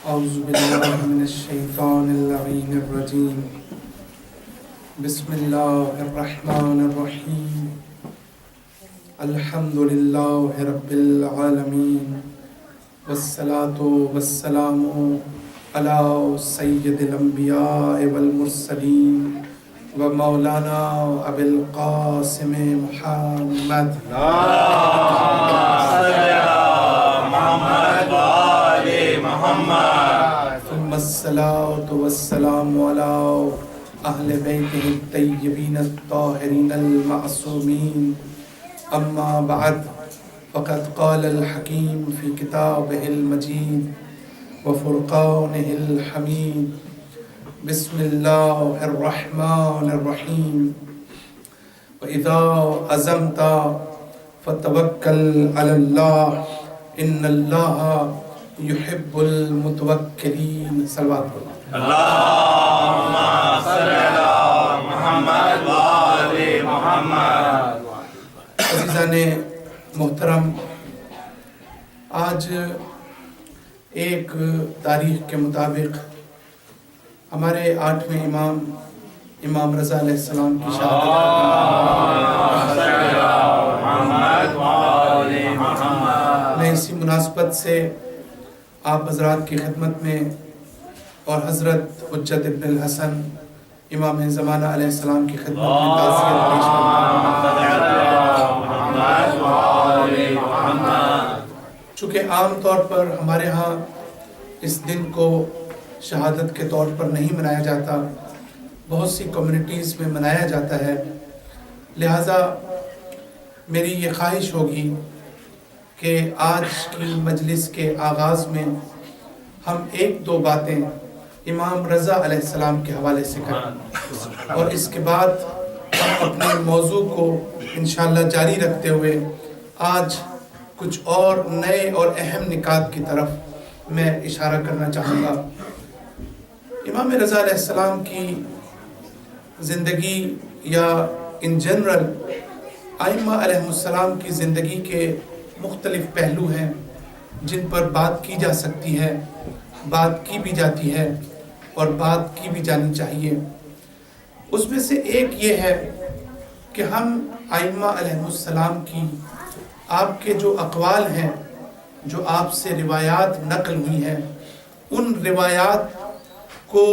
أعوذ بالله من الشيطان اللعين الرجيم بسم الله الرحمن الرحيم الحمد لله رب العالمين والصلاة والسلام على سيد الأنبياء والمرسلين ومولانا أبي القاسم محمد ثم الصلاة والسلام على أهل بيته الطيبين الطاهرين المعصومين أما بعد فقد قال الحكيم في كتابه المجيد وفرقانه الحميد بسم الله الرحمن الرحيم وإذا عزمت فتوكل على الله إن الله يحب المتوكلين صلوات اللهم صل على محمد وآل محمد. عزیزان محترم، آج ایک تاریخ کے مطابق ہمارے 8ویں امام رضا علیہ السلام کی شہادت میں اسی مناسبت سے آپ حضرات کی خدمت میں اور حضرت حجت ابن الحسن امام زمانہ علیہ السلام کی خدمت میں تعزیت پیش کرتا ہوں۔ چونکہ عام طور پر ہمارے ہاں اس دن کو شہادت کے طور پر نہیں منایا جاتا، بہت سی کمیونٹیز میں منایا جاتا ہے، لہٰذا میری یہ خواہش ہوگی کہ آج کی مجلس کے آغاز میں ہم ایک دو باتیں امام رضا علیہ السلام کے حوالے سے کریں اور اس کے بعد ہم اپنے موضوع کو انشاءاللہ جاری رکھتے ہوئے آج کچھ اور نئے اور اہم نکات کی طرف میں اشارہ کرنا چاہوں گا۔ امام رضا علیہ السلام کی زندگی یا ان جنرل ائمہ علیہ السلام کی زندگی کے مختلف پہلو ہیں جن پر بات کی جا سکتی ہے، بات کی بھی جاتی ہے اور بات کی بھی جانی چاہیے۔ اس میں سے ایک یہ ہے کہ ہم ائمہ علیہ السلام کی آپ کے جو اقوال ہیں، جو آپ سے روایات نقل ہوئی ہیں، ان روایات کو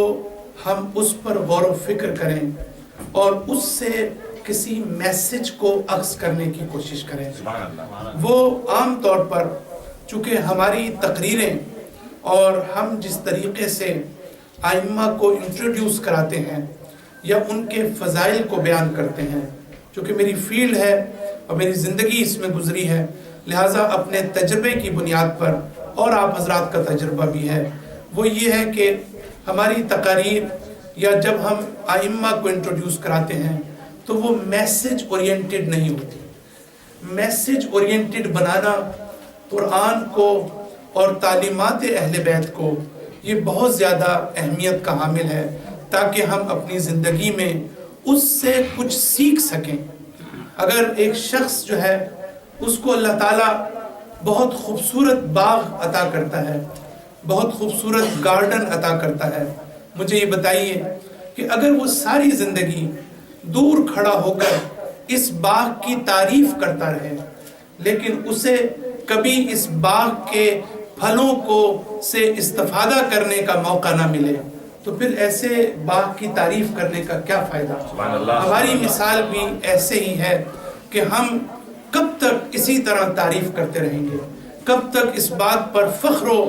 ہم اس پر غور و فکر کریں اور اس سے کسی میسج کو اخذ کرنے کی کوشش کریں۔ وہ عام طور پر چونکہ ہماری تقریریں اور ہم جس طریقے سے ائمہ کو انٹروڈیوس کراتے ہیں یا ان کے فضائل کو بیان کرتے ہیں، چونکہ میری فیلڈ ہے اور میری زندگی اس میں گزری ہے، لہٰذا اپنے تجربے کی بنیاد پر اور آپ حضرات کا تجربہ بھی ہے، وہ یہ ہے کہ ہماری تقاریر یا جب ہم ائمہ کو انٹروڈیوس کراتے ہیں تو وہ میسج اورینٹڈ نہیں ہوتی۔ میسج اورینٹڈ بنانا قرآن کو اور تعلیمات اہل بیت کو یہ بہت زیادہ اہمیت کا حامل ہے تاکہ ہم اپنی زندگی میں اس سے کچھ سیکھ سکیں۔ اگر ایک شخص جو ہے اس کو اللہ تعالیٰ بہت خوبصورت باغ عطا کرتا ہے، بہت خوبصورت گارڈن عطا کرتا ہے، مجھے یہ بتائیے کہ اگر وہ ساری زندگی دور کھڑا ہو کر اس باغ کی تعریف کرتا رہے لیکن اسے کبھی اس باغ کے پھلوں کو سے استفادہ کرنے کا موقع نہ ملے تو پھر ایسے باغ کی تعریف کرنے کا کیا فائدہ؟ ہماری مثال بھی ایسے ہی ہے کہ ہم کب تک اسی طرح تعریف کرتے رہیں گے، کب تک اس بات پر فخر و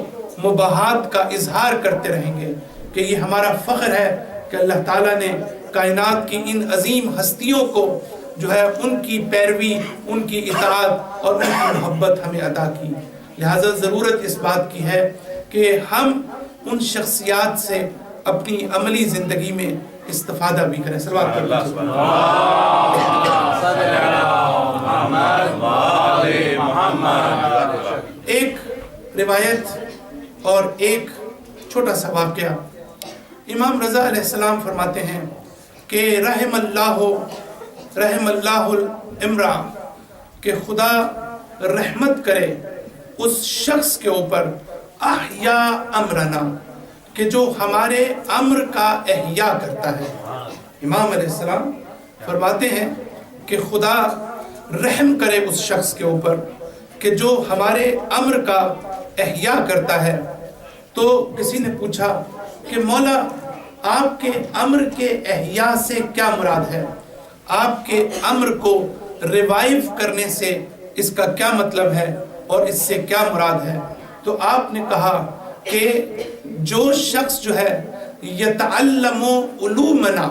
مباحات کا اظہار کرتے رہیں گے کہ یہ ہمارا فخر ہے کہ اللہ تعالیٰ نے کائنات کی ان عظیم ہستیوں کو جو ہے ان کی پیروی، ان کی اطاعت اور ان کی محبت ہمیں عطا کی۔ لہٰذا ضرورت اس بات کی ہے کہ ہم ان شخصیات سے اپنی عملی زندگی میں استفادہ بھی کریں۔ صلوات ایک روایت اور ایک چھوٹا سا واقعہ۔ امام رضا علیہ السلام فرماتے ہیں کہ رحم اللہ الامرا، کہ خدا رحمت کرے اس شخص کے اوپر احیا امرنا، کہ جو ہمارے امر کا احیا کرتا ہے۔ امام علیہ السلام فرماتے ہیں کہ خدا رحم کرے اس شخص کے اوپر کہ جو ہمارے امر کا احیا کرتا ہے۔ تو کسی نے پوچھا کہ مولا آپ کے امر کے احیا سے کیا مراد ہے؟ آپ کے امر کو ریوائیو کرنے سے اس کا کیا مطلب ہے اور اس سے کیا مراد ہے؟ تو آپ نے کہا کہ جو شخص جو ہے یتعلم علومنا،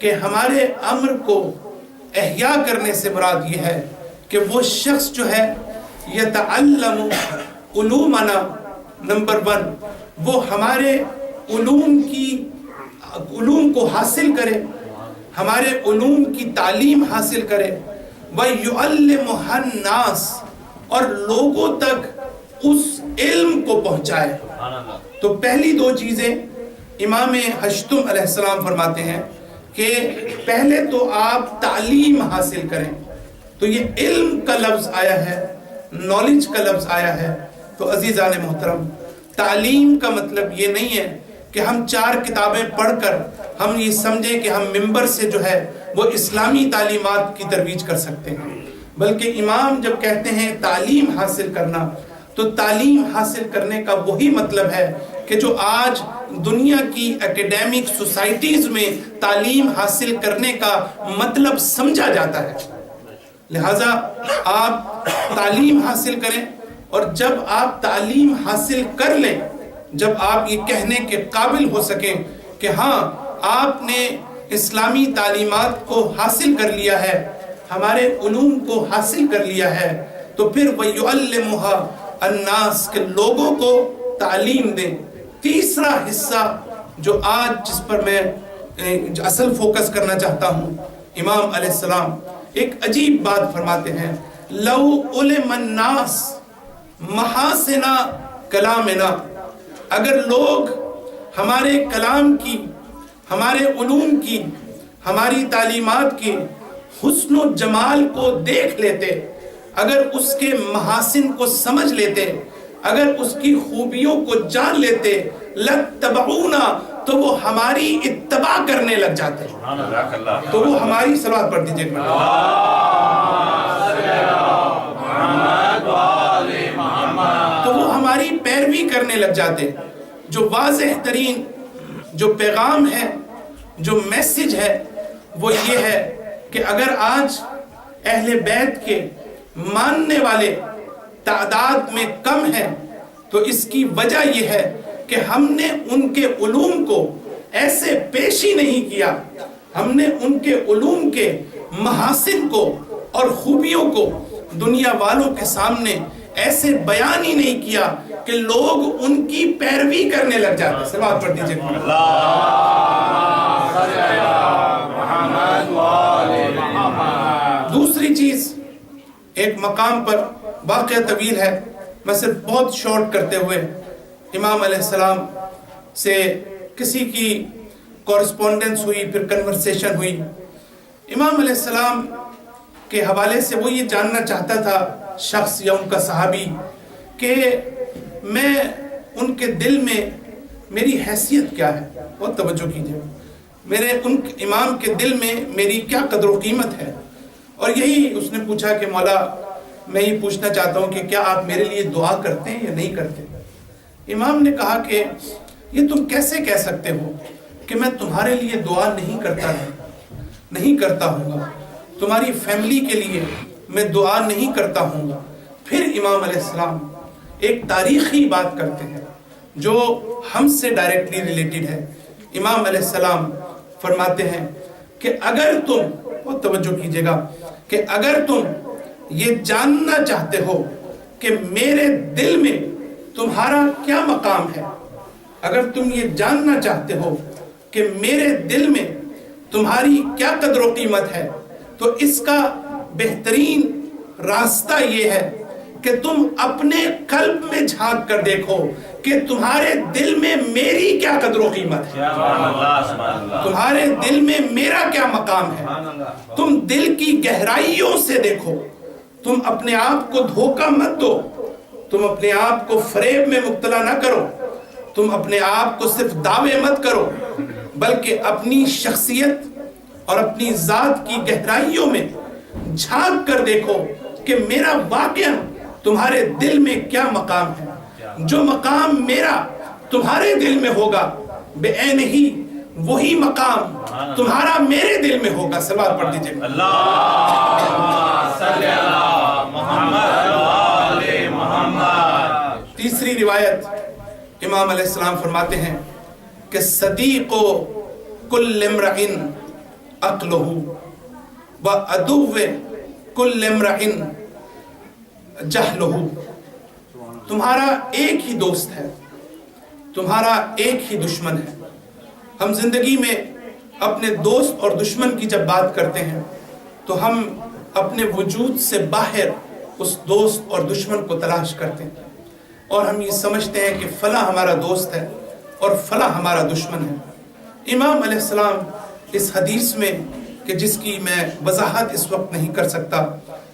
کہ ہمارے امر کو احیا کرنے سے مراد یہ ہے کہ وہ شخص جو ہے یتعلم علومنا، نمبر 1 وہ ہمارے علوم کو حاصل کرے، ہمارے علوم کی تعلیم حاصل کرے، وَيُعَلِّمُهَا النَّاسِ، اور لوگوں تک اس علم کو پہنچائے۔ تو پہلی 2 چیزیں امام ہشتم علیہ السلام فرماتے ہیں کہ پہلے تو آپ تعلیم حاصل کریں۔ تو یہ علم کا لفظ آیا ہے، نالج کا لفظ آیا ہے۔ تو عزیزان محترم، تعلیم کا مطلب یہ نہیں ہے کہ ہم 4 کتابیں پڑھ کر ہم یہ سمجھیں کہ ہم ممبر سے جو ہے وہ اسلامی تعلیمات کی ترویج کر سکتے ہیں، بلکہ امام جب کہتے ہیں تعلیم حاصل کرنا، تو تعلیم حاصل کرنے کا وہی مطلب ہے کہ جو آج دنیا کی اکیڈیمک سوسائٹیز میں تعلیم حاصل کرنے کا مطلب سمجھا جاتا ہے۔ لہٰذا آپ تعلیم حاصل کریں، اور جب آپ تعلیم حاصل کر لیں، جب آپ یہ کہنے کے قابل ہو سکیں کہ ہاں آپ نے اسلامی تعلیمات کو حاصل کر لیا ہے، ہمارے علوم کو حاصل کر لیا ہے، تو پھر وَيُعَلِّمُهَا النَّاسِ، کہ لوگوں کو تعلیم دیں۔ تیسرا حصہ جو آج جس پر میں اصل فوکس کرنا چاہتا ہوں، امام علیہ السلام ایک عجیب بات فرماتے ہیں، لَوْ عُلِمَ النَّاسِ محاسنا کلامنا، اگر لوگ ہمارے کلام کی، ہمارے علوم کی، ہماری تعلیمات کی حسن و جمال کو دیکھ لیتے، اگر اس کے محاسن کو سمجھ لیتے، اگر اس کی خوبیوں کو جان لیتے، لَتَّبَعُونَا، تو وہ ہماری اتباع کرنے لگ جاتے۔ تو وہ ہماری صلوات پڑھ دیجئے تو وہ ہماری پیروی کرنے لگ جاتے۔ جو واضح ترین جو پیغام ہے، جو میسج ہے، وہ یہ ہے کہ اگر آج اہل بیت کے ماننے والے تعداد میں کم ہیں، تو اس کی وجہ یہ ہے کہ ہم نے ان کے علوم کو ایسے پیش ہی نہیں کیا، ہم نے ان کے علوم کے محاسن کو اور خوبیوں کو دنیا والوں کے سامنے ایسے بیان ہی نہیں کیا کہ لوگ ان کی پیروی کرنے لگ جاتے۔ صلوات پڑھ دیجئے۔ دوسری چیز، ایک مقام پر واقعہ طویل ہے، میں صرف بہت شارٹ کرتے ہوئے، امام علیہ السلام سے کسی کی کورسپونڈنس ہوئی، پھر کنورسیشن ہوئی۔ امام علیہ السلام کے حوالے سے وہ یہ جاننا چاہتا تھا شخص یا ان کا صحابی کہ میں ان کے دل میں میری حیثیت کیا ہے، بہت توجہ کیجئے، میرے ان امام کے دل میں میری کیا قدر و قیمت ہے۔ اور یہی اس نے پوچھا کہ مولا میں یہ پوچھنا چاہتا ہوں کہ کیا آپ میرے لیے دعا کرتے ہیں یا نہیں کرتے؟ امام نے کہا کہ یہ تم کیسے کہہ سکتے ہو کہ میں تمہارے لیے دعا نہیں کرتا ہوں گا، تمہاری فیملی کے لیے میں دعا نہیں کرتا ہوں گا۔ پھر امام علیہ السلام ایک تاریخی بات کرتے ہیں جو ہم سے ڈائریکٹلی ریلیٹڈ ہے۔ امام علیہ السلام فرماتے ہیں کہ اگر تم، بہت توجہ کیجئے گا، کہ اگر تم یہ جاننا چاہتے ہو کہ میرے دل میں تمہارا کیا مقام ہے، اگر تم یہ جاننا چاہتے ہو کہ میرے دل میں تمہاری کیا قدر و قیمت ہے، تو اس کا بہترین راستہ یہ ہے کہ تم اپنے قلب میں جھانک کر دیکھو کہ تمہارے دل میں میری کیا قدر و قیمت ہے، تمہارے دل میں میرا کیا مقام ہے۔ تم دل کی گہرائیوں سے دیکھو، تم اپنے آپ کو دھوکہ مت دو، تم اپنے آپ کو فریب میں مبتلا نہ کرو، تم اپنے آپ کو صرف دعوے مت کرو، بلکہ اپنی شخصیت اور اپنی ذات کی گہرائیوں میں جھانک کر دیکھو کہ میرا واقعہ تمہارے دل میں کیا مقام ہے۔ جو مقام میرا تمہارے دل میں ہوگا بے عین ہی وہی مقام تمہارا میرے دل میں ہوگا۔ صلوات پڑھ دیجئے۔ تیسری روایت امام علیہ السلام فرماتے ہیں کہ صدیق کل امرئ عقلہ و عدو کل امرئ جہلہ۔ تمہارا ایک ہی دوست ہے، تمہارا ایک ہی دشمن ہے۔ ہم زندگی میں اپنے دوست اور دشمن کی جب بات کرتے ہیں تو ہم اپنے وجود سے باہر اس دوست اور دشمن کو تلاش کرتے ہیں، اور ہم یہ سمجھتے ہیں کہ فلاں ہمارا دوست ہے اور فلاں ہمارا دشمن ہے۔ امام علیہ السلام اس حدیث میں، کہ جس کی میں وضاحت اس وقت نہیں کر سکتا،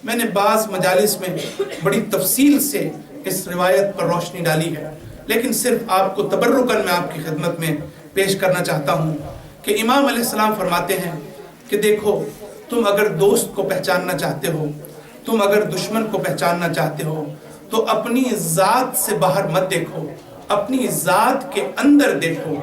میں نے بعض مجالس میں بڑی تفصیل سے اس روایت پر روشنی ڈالی ہے، لیکن صرف آپ کو تبرکاً میں آپ کی خدمت میں پیش کرنا چاہتا ہوں کہ امام علیہ السلام فرماتے ہیں کہ دیکھو، تم اگر دوست کو پہچاننا چاہتے ہو، تم اگر دشمن کو پہچاننا چاہتے ہو، تو اپنی ذات سے باہر مت دیکھو، اپنی ذات کے اندر دیکھو۔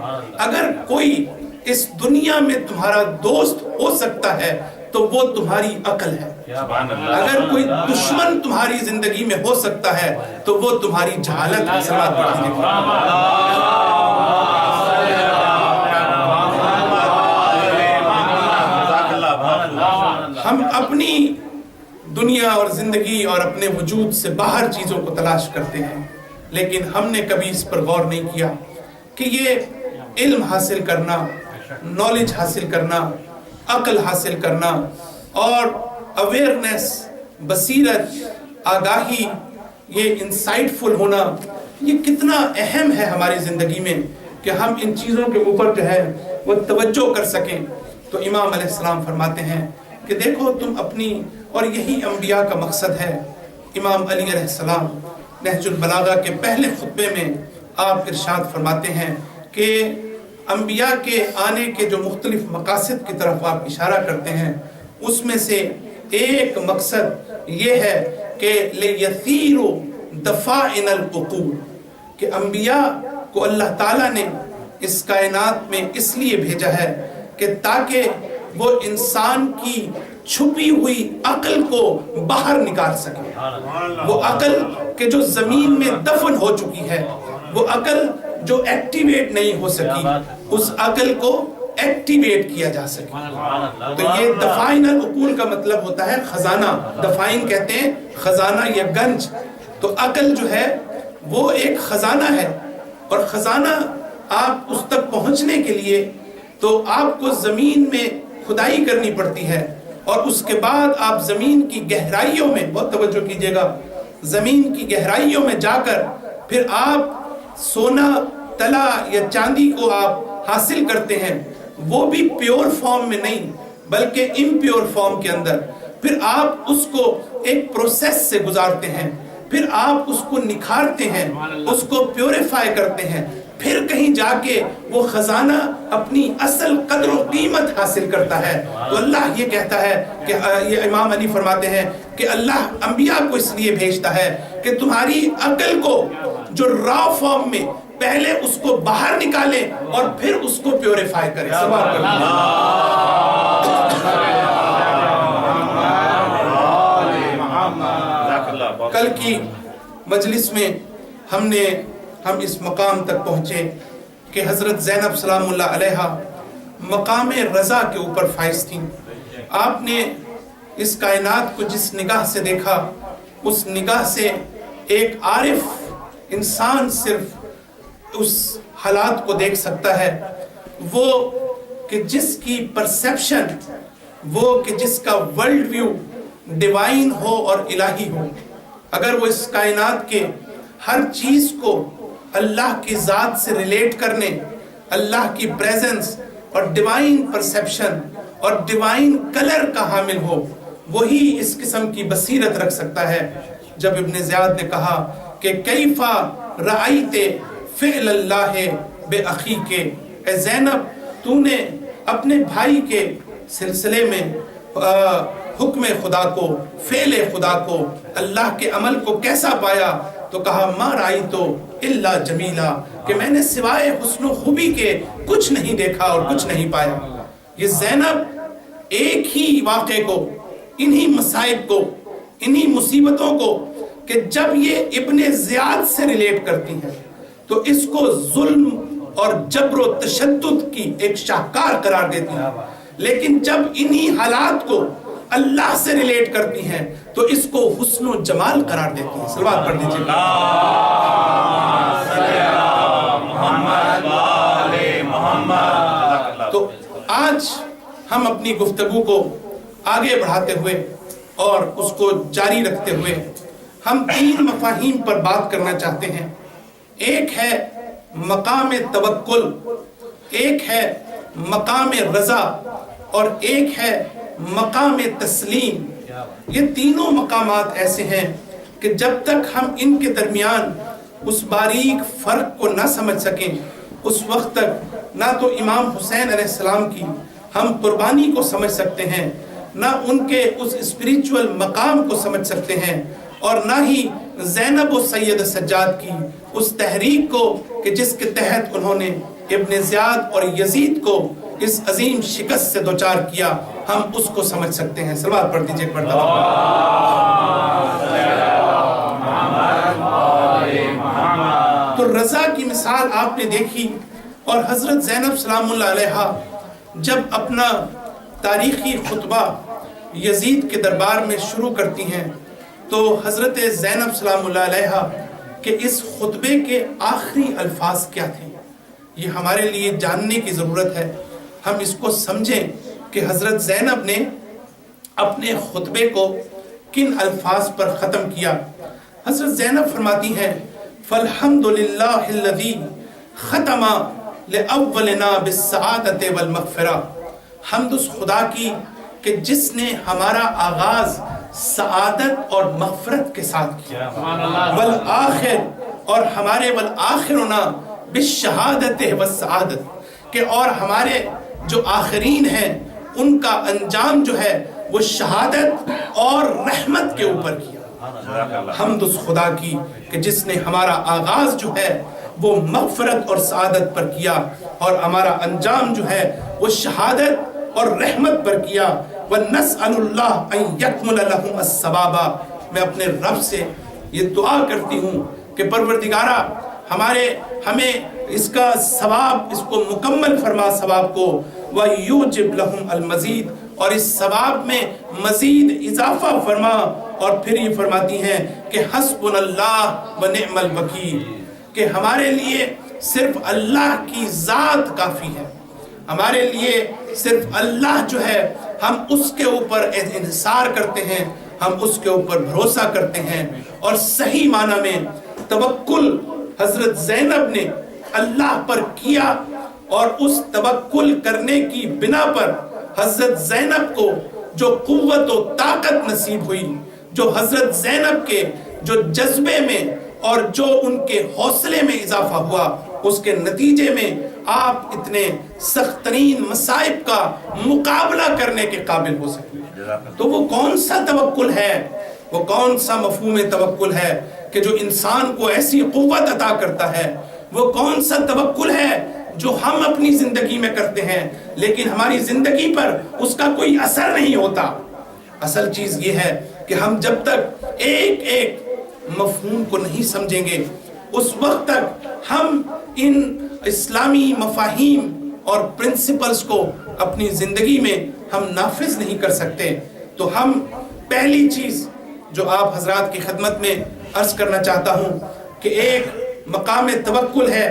اگر کوئی اس دنیا میں تمہارا دوست ہو سکتا ہے تو وہ تمہاری عقل ہے، اگر کوئی دشمن تمہاری زندگی میں ہو سکتا ہے تو وہ تمہاری جہالت ہے۔ صلوات پڑھ دیجئے۔ ہم اپنی دنیا اور زندگی اور اپنے وجود سے باہر چیزوں کو تلاش کرتے ہیں، لیکن ہم نے کبھی اس پر غور نہیں کیا کہ یہ علم حاصل کرنا، نالج حاصل کرنا، عقل حاصل کرنا اور اویئرنیس، بصیرت، آگاہی، یہ انسائٹ فل ہونا، یہ کتنا اہم ہے ہماری زندگی میں کہ ہم ان چیزوں کے اوپر جو ہے وہ توجہ کر سکیں۔ تو امام علیہ السلام فرماتے ہیں کہ دیکھو تم اپنی، اور یہی انبیاء کا مقصد ہے۔ امام علی علیہ السلام نہج البلاغہ کے پہلے خطبے میں آپ ارشاد فرماتے ہیں کہ انبیاء کے آنے کے جو مختلف مقاصد کی طرف آپ اشارہ کرتے ہیں، اس میں سے ایک مقصد یہ ہے کہ لِيَثِيرُ دَفَائِنَ الْعُقُولِ، کہ انبیاء کو اللہ تعالیٰ نے اس کائنات میں اس لیے بھیجا ہے کہ تاکہ وہ انسان کی چھپی ہوئی عقل کو باہر نکال سکے۔ وہ عقل کہ جو زمین میں دفن ہو چکی ہے، وہ عقل جو ایکٹیویٹ نہیں ہو سکی، اس عقل کو ایکٹیویٹ کیا جا سکے۔ تو یہ دفائن العقول کا مطلب ہوتا ہے خزانہ۔ دفائن کہتے ہیں خزانہ یا گنج۔ تو عقل جو ہے وہ ایک خزانہ ہے، اور خزانہ آپ اس تک پہنچنے کے لیے تو آپ کو زمین میں کھدائی کرنی پڑتی ہے، اور اس کے بعد آپ زمین کی گہرائیوں میں، بہت توجہ کیجئے گا، زمین کی گہرائیوں میں جا کر پھر آپ سونا، طلا یا چاندی کو آپ حاصل کرتے ہیں، وہ بھی پیور فارم میں نہیں بلکہ امپیور فارم کے اندر۔ پھر آپ اس کو ایک پروسیس سے گزارتے ہیں، پھر آپ اس کو نکھارتے ہیں، اس کو پیوریفائی کرتے ہیں، پھر کہیں جا کے وہ خزانہ اپنی اصل قدر و قیمت حاصل کرتا ہے۔ تو اللہ یہ کہتا ہے کہ یہ امام علی فرماتے ہیں کہ اللہ انبیاء کو اس لیے بھیجتا ہے کہ تمہاری عقل کو جو را فارم میں پہلے اس کو باہر نکالے اور پھر اس کو پیوریفائی کرے۔ سوال کریں۔ کل کی مجلس میں ہم اس مقام تک پہنچے کہ حضرت زینب سلام اللہ علیہا مقام رضا کے اوپر فائز تھیں۔ آپ نے اس کائنات کو جس نگاہ سے دیکھا، اس نگاہ سے ایک عارف انسان صرف اس حالات کو دیکھ سکتا ہے، وہ کہ جس کی پرسیپشن، وہ کہ جس کا ورلڈ ویو ڈیوائن ہو اور الہی ہو۔ اگر وہ اس کائنات کے ہر چیز کو اللہ کی ذات سے ریلیٹ کرنے، اللہ کی پریزنس اور ڈیوائن پرسیپشن اور ڈیوائن کلر کا حامل ہو، وہی اس قسم کی بصیرت رکھ سکتا ہے۔ جب ابن زیاد نے کہا کہ کیفا رأیتے فعل اللہ بے اخی کے، اے زینب تو نے اپنے بھائی کے سلسلے میں حکم خدا کو، فعل خدا کو، اللہ کے عمل کو کیسا پایا؟ تو کہا ما رائی تو الا جمیلا، کہ میں نے سوائے حسن و خوبی کے کچھ نہیں دیکھا اور کچھ نہیں پایا۔ یہ زینب ایک ہی واقعے کو، انہی مصائب کو، انہی مصیبتوں کو کہ جب یہ ابن زیاد سے ریلیٹ کرتی ہیں تو اس کو ظلم اور جبر و تشدد کی ایک شاہکار قرار دیتی ہیں، لیکن جب انہی حالات کو اللہ سے ریلیٹ کرتی ہیں تو اس کو حسن و جمال قرار دیتی ہیں۔ صلوات پڑھ دیجئے۔ تو آج ہم اپنی گفتگو کو آگے بڑھاتے ہوئے اور اس کو جاری رکھتے ہوئے ہم 3 مفاہیم پر بات کرنا چاہتے ہیں۔ ایک ہے مقام توکل، ایک ہے مقام رضا، اور ایک ہے مقام تسلیم۔ یہ تینوں مقامات ایسے ہیں کہ جب تک ہم ان کے درمیان اس باریک فرق کو نہ سمجھ سکیں اس وقت تک نہ تو امام حسین علیہ السلام کی ہم قربانی کو سمجھ سکتے ہیں، نہ ان کے اس اسپریچول مقام کو سمجھ سکتے ہیں، اور نہ ہی زینب و سید سجاد کی اس تحریک کو کہ جس کے تحت انہوں نے ابن زیاد اور یزید کو اس عظیم شکست سے دوچار کیا، ہم اس کو سمجھ سکتے ہیں۔ صلوات پڑھ دیجئے ایک مرتبہ۔ تو رضا کی مثال آپ نے دیکھی، اور حضرت زینب سلام اللہ علیہا جب اپنا تاریخی خطبہ یزید کے دربار میں شروع کرتی ہیں تو حضرت زینب سلام اللہ علیہا کہ اس خطبے کے آخری الفاظ کیا تھے، یہ ہمارے لیے جاننے کی ضرورت ہے۔ ہم اس کو سمجھیں کہ حضرت زینب نے اپنے خطبے کو کن الفاظ پر ختم کیا۔ حضرت زینب فرماتی ہیں فَالْحَمْدُلِلَّهِ الَّذِي خَتَمَ لِأَوَّلِنَا بِالسَّعَادَةِ وَالْمَغْفِرَةِ، حمد اس خدا کی کہ جس نے ہمارا آغاز سعادت اور مغفرت کے ساتھ کیا، والآخر، اور ہمارے والآخرنا بالشہادت والسعادت، کہ اور ہمارے جو آخرین ہیں ان کا انجام جو ہے وہ شہادت اور رحمت کے اوپر کیا۔ حمد اس خدا کی کہ جس نے ہمارا آغاز جو ہے وہ مغفرت اور سعادت پر کیا اور ہمارا انجام جو ہے وہ شہادت اور رحمت پر کیا۔ وَنَسْأَلُ اللَّهَ أَن يَكْمُلَ لَهُمْ الثَّوَابَ، میں اپنے رب سے یہ دعا کرتی ہوں کہ پروردگارہ ہمیں اس کا ثواب، اس کو مکمل فرما ثواب کو، وَيُوجِبْ لَهُمْ الْمَزِيدِ، اور اس ثواب میں مزید اضافہ فرما۔ اور پھر یہ فرماتی ہیں کہ حسبنا اللہ ونعم الوکیل، کہ ہمارے لیے صرف اللہ کی ذات کافی ہے، ہمارے لیے صرف اللہ جو ہے ہم اس کے اوپر انحصار کرتے ہیں، ہم اس کے اوپر بھروسہ کرتے ہیں۔ اور صحیح معنی میں توکل حضرت زینب نے اللہ پر کیا، اور اس توکل کرنے کی بنا پر حضرت زینب کو جو قوت و طاقت نصیب ہوئی، جو حضرت زینب کے جو جذبے میں اور جو ان کے حوصلے میں اضافہ ہوا، اس کے نتیجے میں آپ اتنے سخت ترین مصائب کا مقابلہ کرنے کے قابل ہو سکتے۔ تو وہ کون سا توکل ہے، وہ کون سا مفہوم توکل ہے کہ جو انسان کو ایسی قوت عطا کرتا ہے؟ وہ کون سا توکل ہے جو ہم اپنی زندگی میں کرتے ہیں لیکن ہماری زندگی پر اس کا کوئی اثر نہیں ہوتا؟ اصل چیز یہ ہے کہ ہم جب تک ایک ایک مفہوم کو نہیں سمجھیں گے اس وقت تک ہم ان اسلامی مفاہیم اور پرنسپلز کو اپنی زندگی میں ہم نافذ نہیں کر سکتے۔ تو ہم پہلی چیز جو آپ حضرات کی خدمت میں عرض کرنا چاہتا ہوں کہ ایک مقام توکل ہے،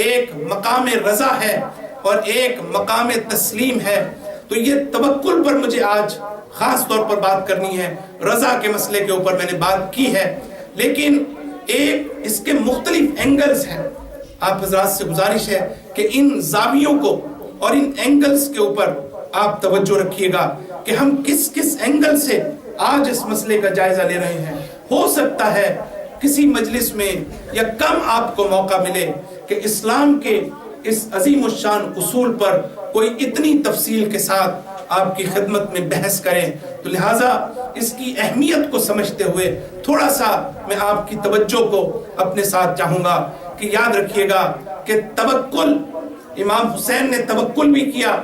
ایک مقام رضا ہے، اور ایک مقام تسلیم ہے۔ تو یہ توکل پر مجھے آج خاص طور پر بات کرنی ہے، رضا کے مسئلے کے اوپر میں نے بات کی ہے، لیکن ایک اس کے مختلف اینگلز ہیں۔ آپ حضرات سے گزارش ہے کہ ان زاویوں کو اور ان اینگلز کے اوپر آپ توجہ رکھیے گا کہ ہم کس کس اینگل سے آج اس مسئلے کا جائزہ لے رہے ہیں۔ ہو سکتا ہے کسی مجلس میں یا کم آپ کو موقع ملے کہ اسلام کے اس عظیم الشان اصول پر کوئی اتنی تفصیل کے ساتھ آپ کی خدمت میں بحث کریں. تو لہٰذا اس کی اہمیت کو سمجھتے ہوئے تھوڑا سا میں آپ کی توجہ کو اپنے ساتھ چاہوں گا کہ یاد رکھیے گا کہ توکل، امام حسین نے توکل بھی کیا،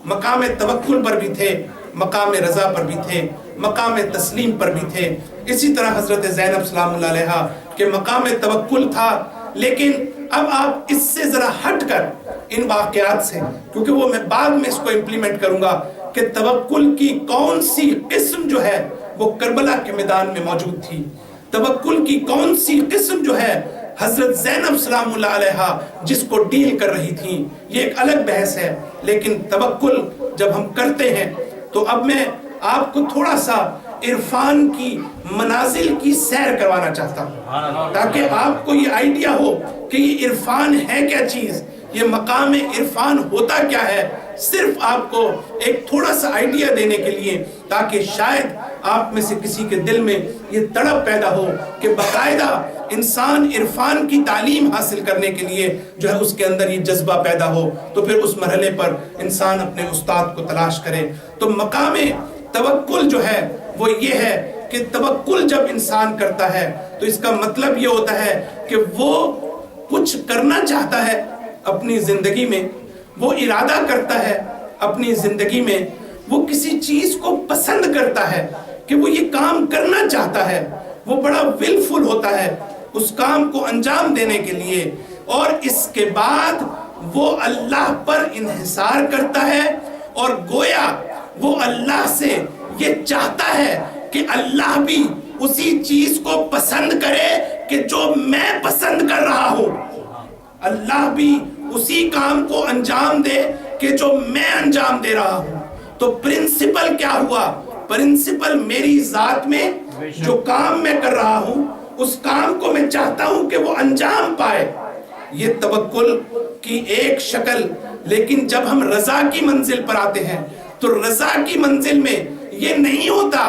مقام توکل پر بھی تھے، مقام رضا پر بھی تھے، مقام تسلیم پر بھی تھے. اسی طرح حضرت زینب سلام اللہ علیہا کہ مقام توکل تھا. لیکن اب آپ اس سے ذرا ہٹ کر ان واقعات سے، کیونکہ وہ میں بعد میں اس کو امپلیمنٹ کروں گا کہ توکل کی کون سی قسم جو ہے وہ کربلا کے میدان میں موجود تھی، توکل کی کون سی قسم جو ہے حضرت زینب سلام اللہ علیہا جس کو ڈیل کر رہی تھی، یہ ایک الگ بحث ہے. لیکن توکل جب ہم کرتے ہیں تو اب میں آپ کو تھوڑا سا عرفان کی منازل کی سیر کروانا چاہتا ہوں تاکہ آپ کو یہ آئیڈیا ہو کہ یہ عرفان ہے کیا چیز، یہ مقام عرفان ہوتا کیا ہے. صرف آپ کو ایک تھوڑا سا آئیڈیا دینے کے لیے تاکہ شاید آپ میں سے کسی کے دل میں یہ تڑپ پیدا ہو کہ باقاعدہ انسان عرفان کی تعلیم حاصل کرنے کے لیے جو ہے اس کے اندر یہ جذبہ پیدا ہو، تو پھر اس مرحلے پر انسان اپنے استاد کو تلاش کرے. تو مقام توکل جو ہے وہ یہ ہے کہ توکل جب انسان کرتا ہے تو اس کا مطلب یہ ہوتا ہے کہ وہ کچھ کرنا چاہتا ہے اپنی زندگی میں، وہ ارادہ کرتا ہے اپنی زندگی میں، وہ کسی چیز کو پسند کرتا ہے کہ وہ یہ کام کرنا چاہتا ہے، وہ بڑا ولفل ہوتا ہے اس کام کو انجام دینے کے لیے، اور اس کے بعد وہ اللہ پر انحصار کرتا ہے اور گویا وہ اللہ سے یہ چاہتا ہے کہ اللہ بھی اسی چیز کو پسند کرے کہ جو میں پسند کر رہا ہوں، اللہ بھی اسی کام کو انجام دے کہ جو میں انجام دے رہا ہوں. تو پرنسپل کیا ہوا؟ پرنسپل میری ذات میں جو کام میں کر رہا ہوں اس کام کو میں چاہتا ہوں کہ وہ انجام پائے. یہ توکل کی ایک شکل. لیکن جب ہم رضا کی منزل پر آتے ہیں تو رضا کی منزل میں یہ نہیں ہوتا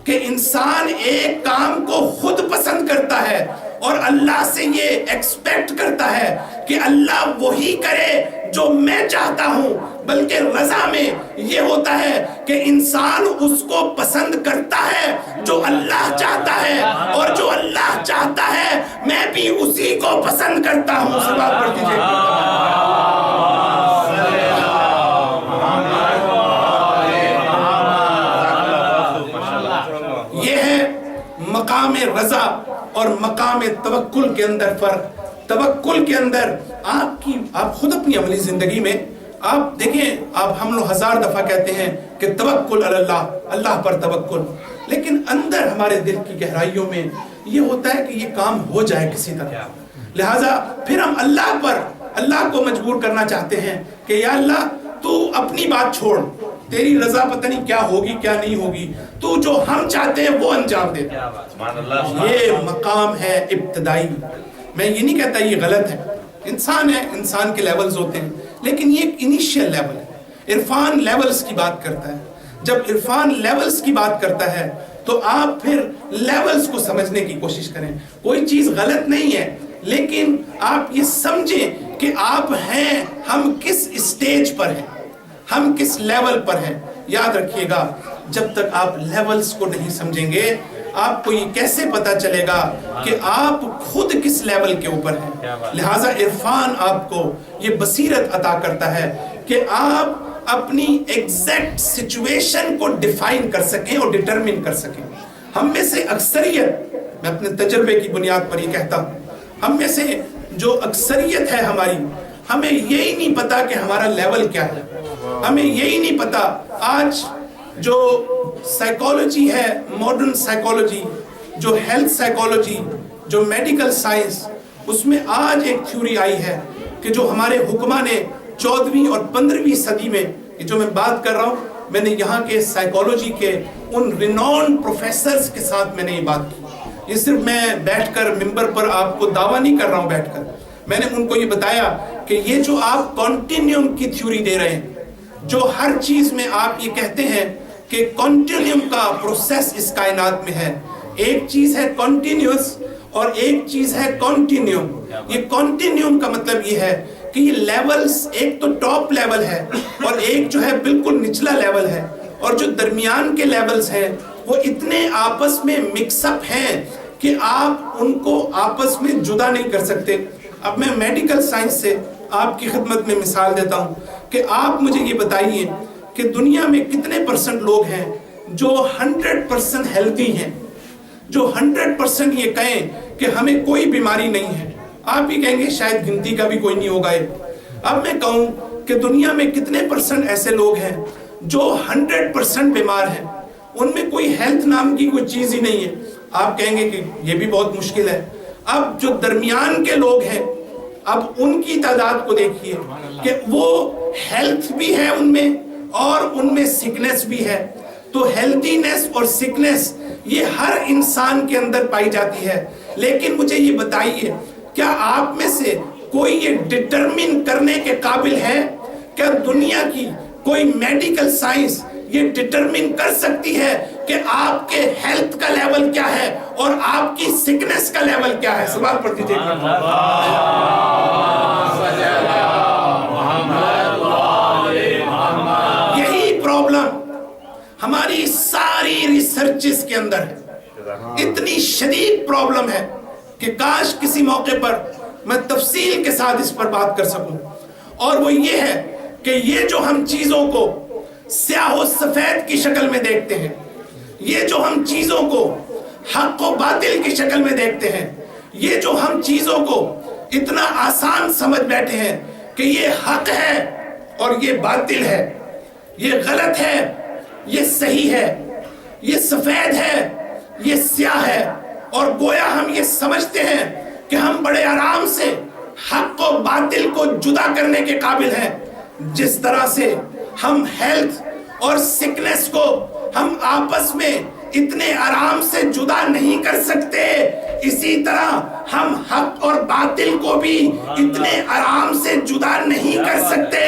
کہ انسان ایک کام کو خود پسند کرتا ہے اور اللہ سے یہ ایکسپیکٹ کرتا ہے کہ اللہ وہی کرے جو میں چاہتا ہوں، بلکہ رضا میں یہ ہوتا ہے کہ انسان اس کو پسند کرتا ہے جو اللہ چاہتا ہے، اور جو اللہ چاہتا ہے میں بھی اسی کو پسند کرتا ہوں. سلام پڑھ دیجیے. یہ ہے مقام رضا اور مقام توکل کے اندر فرق. توکل کے اندر آپ خود اپنی عملی زندگی میں آپ دیکھیں، ہم لوگ 1000 دفعہ کہتے ہیں کہ توکل علی اللہ، اللہ پر توکل، لیکن اندر ہمارے دل کی گہرائیوں میں یہ ہوتا ہے کہ یہ کام ہو جائے کسی طرح. لہٰذا پھر ہم اللہ کو مجبور کرنا چاہتے ہیں کہ یا اللہ تو اپنی بات چھوڑ، تیری رضا پتہ نہیں کیا ہوگی کیا نہیں ہوگی، تو جو ہم چاہتے ہیں وہ انجام دے. یہ مقام ہے ابتدائی. میں یہ نہیں کہتا یہ غلط ہے، انسان ہے، انسان کے لیولز ہوتے ہیں، لیکن یہ ایک انیشیل لیول ہے. عرفان لیولز کی بات کرتا ہے. جب عرفان لیولز کی بات کرتا ہے تو آپ پھر لیولز کو سمجھنے کی کوشش کریں. کوئی چیز غلط نہیں ہے، لیکن آپ یہ سمجھیں کہ آپ ہیں، ہم کس اسٹیج پر ہیں، ہم کس لیول پر ہیں. یاد رکھیے گا جب تک آپ لیولز کو نہیں سمجھیں گے آپ کو یہ کیسے پتا چلے گا کہ آپ خود کس لیول کے اوپر ہیں. لہٰذا عرفان آپ کو یہ بصیرت عطا کرتا ہے کہ آپ اپنی ایگزیکٹ سچویشن کو ڈیفائن کر سکیں اور ڈیٹرمن کر سکیں. ہم میں سے اکثریت، میں اپنے تجربے کی بنیاد پر یہ کہتا ہوں، ہم میں سے جو اکثریت ہے ہماری، ہمیں یہی نہیں پتا کہ ہمارا لیول کیا ہے. ہمیں یہی نہیں پتا. آج جو سائیکالوجی ہے، ماڈرن سائیکالوجی، جو ہیلتھ سائیکالوجی، جو میڈیکل سائنس، اس میں آج ایک تھیوری آئی ہے کہ جو ہمارے حکماں نے 14ویں اور 15ویں صدی میں، یہ جو میں بات کر رہا ہوں، میں نے یہاں کے سائیکالوجی کے ان رینون پروفیسرز کے ساتھ میں نے یہ بات کی. یہ صرف میں بیٹھ کر ممبر پر آپ کو دعویٰ نہیں کر رہا ہوں بیٹھ کر. میں نے ان کو یہ بتایا کہ یہ جو آپ کانٹینیوم کی تھیوری دے رہے ہیں، جو ہر چیز میں آپ یہ کہتے ہیں کہ کانٹینیوم کا پروسیس اس کائنات میں ہے، ایک چیز ہے کنٹینیوس اور ایک چیز ہے کنٹینیوم. یہ کنٹینیوم کا مطلب یہ ہے کہ یہ لیولز ایک تو ٹاپ لیول ہے اور ایک جو ہے بالکل نچلا لیول ہے, اور جو درمیان کے لیولز ہیں وہ اتنے آپس میں مکس اپ ہیں کہ آپ ان کو آپس میں جدا نہیں کر سکتے. اب میں میڈیکل سائنس سے آپ کی خدمت میں مثال دیتا ہوں کہ آپ مجھے یہ بتائیے کہ دنیا میں کتنے پرسنٹ لوگ ہیں جو 100% ہیلتھی ہیں, جو 100% یہ کہیں کہ ہمیں کوئی بیماری نہیں ہے. آپ بھی کہیں گے شاید گنتی کا بھی کوئی نہیں ہوگا. اب میں کہوں کہ دنیا میں کتنے پرسنٹ ایسے لوگ ہیں جو 100% بیمار ہیں, ان میں کوئی ہیلتھ نام کی کوئی چیز ہی نہیں ہے. آپ کہیں گے کہ یہ بھی بہت مشکل ہے. اب جو درمیان کے لوگ ہیں, اب ان کی تعداد کو دیکھیے کہ وہ ہیلتھ بھی ہے ان میں اور ان میں سکنس بھی ہے. تو ہیلتھینس اور سکنس یہ ہر انسان کے اندر پائی جاتی ہے. لیکن مجھے یہ بتائیے, کیا آپ میں سے کوئی یہ ڈٹرمن کرنے کے قابل ہے, کیا دنیا کی کوئی میڈیکل سائنس یہ ڈٹرمن کر سکتی ہے کہ آپ کے ہیلتھ کا لیول کیا ہے اور آپ کی سکنس کا لیول کیا ہے؟ سوال پڑھ دیجئے. یہی پرابلم ہماری ساری ریسرچز کے اندر ہے. اتنی شدید پرابلم ہے کہ کاش کسی موقع پر میں تفصیل کے ساتھ اس پر بات کر سکوں. اور وہ یہ ہے کہ یہ جو ہم چیزوں کو سیاہ و سفید کی شکل میں دیکھتے ہیں, یہ جو ہم چیزوں کو حق و باطل کی شکل میں دیکھتے ہیں, یہ جو ہم چیزوں کو اتنا آسان سمجھ بیٹھے ہیں کہ یہ حق ہے اور یہ باطل ہے, یہ غلط ہے, یہ صحیح ہے, یہ سفید ہے, یہ سیاہ ہے, اور گویا ہم یہ سمجھتے ہیں کہ ہم بڑے آرام سے حق و باطل کو جدا کرنے کے قابل ہیں. جس طرح سے ہم ہیلتھ اور سکنس کو ہم آپس میں اتنے آرام سے جدا نہیں کر سکتے, اسی طرح ہم حق اور باطل کو بھی اتنے آرام سے جدا نہیں کر سکتے.